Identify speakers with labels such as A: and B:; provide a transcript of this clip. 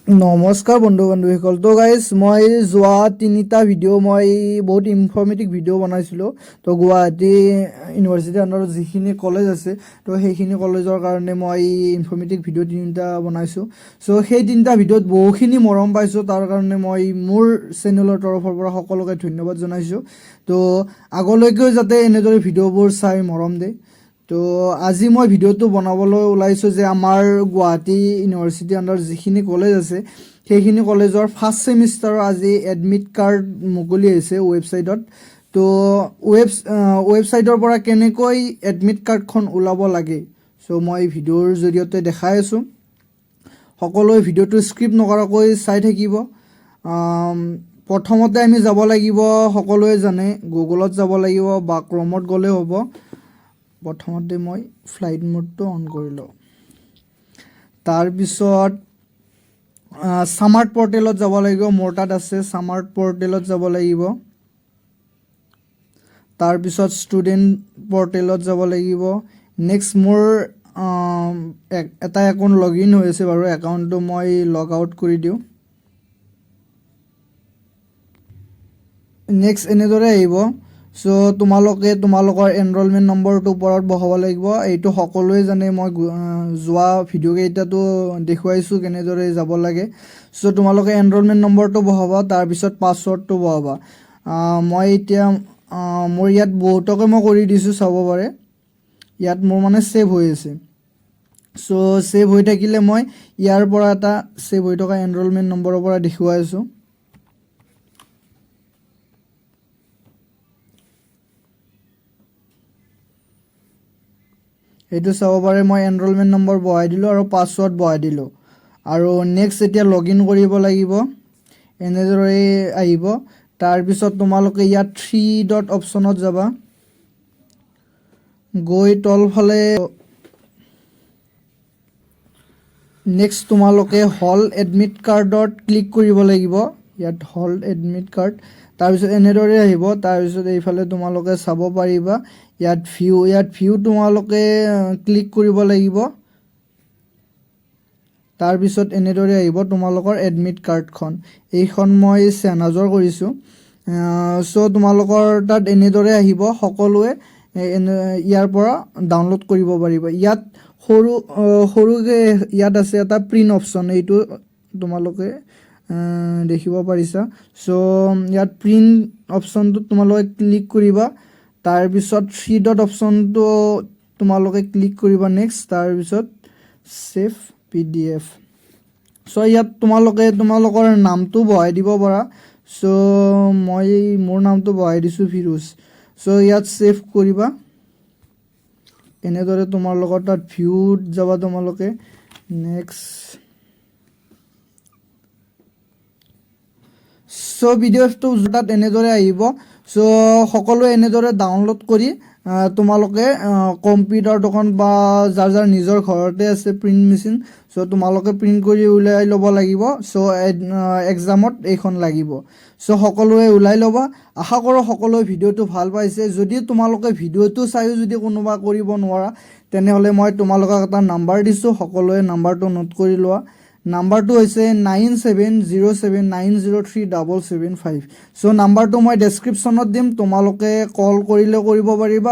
A: নমস্কাৰ বন্ধু বান্ধৱীসকল। তো গাইজ মই যোৱা তিনিটা ভিডিঅ' মই বহুত ইনফৰ্মেটিভ ভিডিঅ' বনাইছিলোঁ। তো গুৱাহাটী ইউনিভাৰ্চিটিৰ আণ্ডাৰত যিখিনি কলেজ আছে তো সেইখিনি কলেজৰ কাৰণে মই ইনফৰ্মেটিভ ভিডিঅ' তিনিটা বনাইছোঁ। চ' সেই তিনিটা ভিডিঅ'ত বহুখিনি মৰম পাইছোঁ, তাৰ কাৰণে মই মোৰ চেনেলৰ তৰফৰ পৰা সকলোকে ধন্যবাদ জনাইছোঁ। তো আগলৈকেও যাতে এনেদৰে ভিডিঅ'বোৰ চাই মৰম দিয়ে। তো আজি মই ভিডিঅ'টো বনাবলৈ ওলাইছোঁ যে আমাৰ গুৱাহাটী ইউনিভাৰ্চিটিৰ আণ্ডাৰত যিখিনি কলেজ আছে সেইখিনি কলেজৰ ফাৰ্ষ্ট ছেমিষ্টাৰৰ আজি এডমিট কাৰ্ড মুকলি হৈছে ৱেবছাইটত। তো ৱেবছাইটৰ পৰা কেনেকৈ এডমিট কাৰ্ডখন ওলাব লাগে চ' মই ভিডিঅ'ৰ জৰিয়তে দেখাই আছোঁ। সকলোৱে ভিডিঅ'টো স্ক্ৰিপ্ট নকৰাকৈ চাই থাকিব। প্ৰথমতে আমি যাব লাগিব, সকলোৱে জানে গুগলত যাব লাগিব বা ক্ৰমত গ'লেও হ'ব। প্ৰথমতে মই ফ্লাইট মোডটো অন কৰি লওঁ। তাৰপিছত ছামাৰ্ট পৰ্টেলত যাব লাগিব, মোৰ তাত আছে ছামাৰ্ট পৰ্টেলত যাব লাগিব। তাৰপিছত ষ্টুডেণ্ট পৰ্টেলত যাব লাগিব। নেক্সট মোৰ এটা একাউণ্ট লগ ইন হৈ আছে বাৰু, একাউণ্টটো মই লগ আউট কৰি দিওঁ। নেক্সট এনেদৰে আহিব। চ' তোমালোকে তোমালোকৰ এনৰলমেণ্ট নম্বৰটো ওপৰত বহাব লাগিব। এইটো সকলোৱে জানে, মই যোৱা ভিডিঅ'কেইটাতো দেখুৱাইছোঁ কেনেদৰে যাব লাগে। চ' তোমালোকে এনৰলমেণ্ট নম্বৰটো বহাবা, তাৰপিছত পাছৱৰ্ডটো বহাবা। মই এতিয়া মোৰ ইয়াত বহুতকে মই কৰি দিছোঁ, চাব পাৰে। ইয়াত মোৰ মানে ছেভ হৈ আছে। চ' ছেভ হৈ থাকিলে মই ইয়াৰ পৰা এটা ছেভ হৈ থকা এনৰলমেণ্ট নম্বৰৰ পৰা দেখুৱাই আছোঁ। এইটো চাব পাৰে, মই এনৰলমেণ্ট নম্বৰ বহাই দিলোঁ আৰু পাছৱৰ্ড বহাই দিলোঁ। আৰু নেক্সট এতিয়া লগ ইন কৰিব লাগিব, এনেদৰে আহিব। তাৰপিছত তোমালোকে ইয়াত 3 ডট অপশ্যনত যাবা, গৈ তলফালে নেক্সট তোমালোকে হল এডমিট কাৰ্ডত ক্লিক কৰিব লাগিব। ইয়াত হল এডমিট কাৰ্ড, তাৰপিছত এনেদৰে আহিব। তাৰপিছত এইফালে তোমালোকে চাব পাৰিবা ইয়াত ভিউ তোমালোকে ক্লিক কৰিব লাগিব। তাৰপিছত এনেদৰে আহিব তোমালোকৰ এডমিট কাৰ্ডখন। এইখন মই চেনাজৰ কৰিছোঁ। চ' তোমালোকৰ তাত এনেদৰে আহিব, সকলোৱে ইয়াৰ পৰা ডাউনলোড কৰিব পাৰিব। ইয়াত সৰুকৈ ইয়াত আছে এটা প্ৰিণ্ট অপশ্যন, এইটো তোমালোকে দেখিব পাৰিছা। চ' ইয়াত প্ৰিণ্ট অপশ্যনটোত তোমালোকে ক্লিক কৰিবা। তাৰপিছত 3 ডট অপশ্যনটো তোমালোকে ক্লিক কৰিবা নেক্সট। তাৰপিছত ছেভ PDF। চ' ইয়াত তোমালোকে তোমালোকৰ নামটো বহাই দিব পাৰা। চ' মই মোৰ নামটো বহাই দিছোঁ ফিৰোজ। চ' ইয়াত ছেভ কৰিবা। এনেদৰে তোমালোকৰ তাত ভিউত যাবা তোমালোকে। নেক্সট চ' ভিডিঅ'টো তাত এনেদৰে আহিব। চ' সকলোৱে এনেদৰে ডাউনলোড কৰি তোমালোকে কম্পিউটাৰ দোকান বা যাৰ যাৰ নিজৰ ঘৰতে আছে প্ৰিণ্ট মেচিন, চ' তোমালোকে প্ৰিণ্ট কৰি ওলাই ল'ব লাগিব। চ' এক্সামত এইখন লাগিব। চ' সকলোৱে ওলাই ল'বা। আশা কৰোঁ সকলোৱে ভিডিঅ'টো ভাল পাইছে। যদি তোমালোকে ভিডিঅ'টো চাইও যদি কোনোবা কৰিব নোৱাৰা, তেনেহ'লে মই তোমালোকক এটা নাম্বাৰ দিছোঁ, সকলোৱে নাম্বাৰটো নোট কৰি লোৱা। নাম্বাৰটো হৈছে 9707903775। চ' নাম্বাৰটো মই ডেছক্ৰিপশ্যনত দিম, তোমালোকে কল কৰিলেও কৰিব পাৰিবা।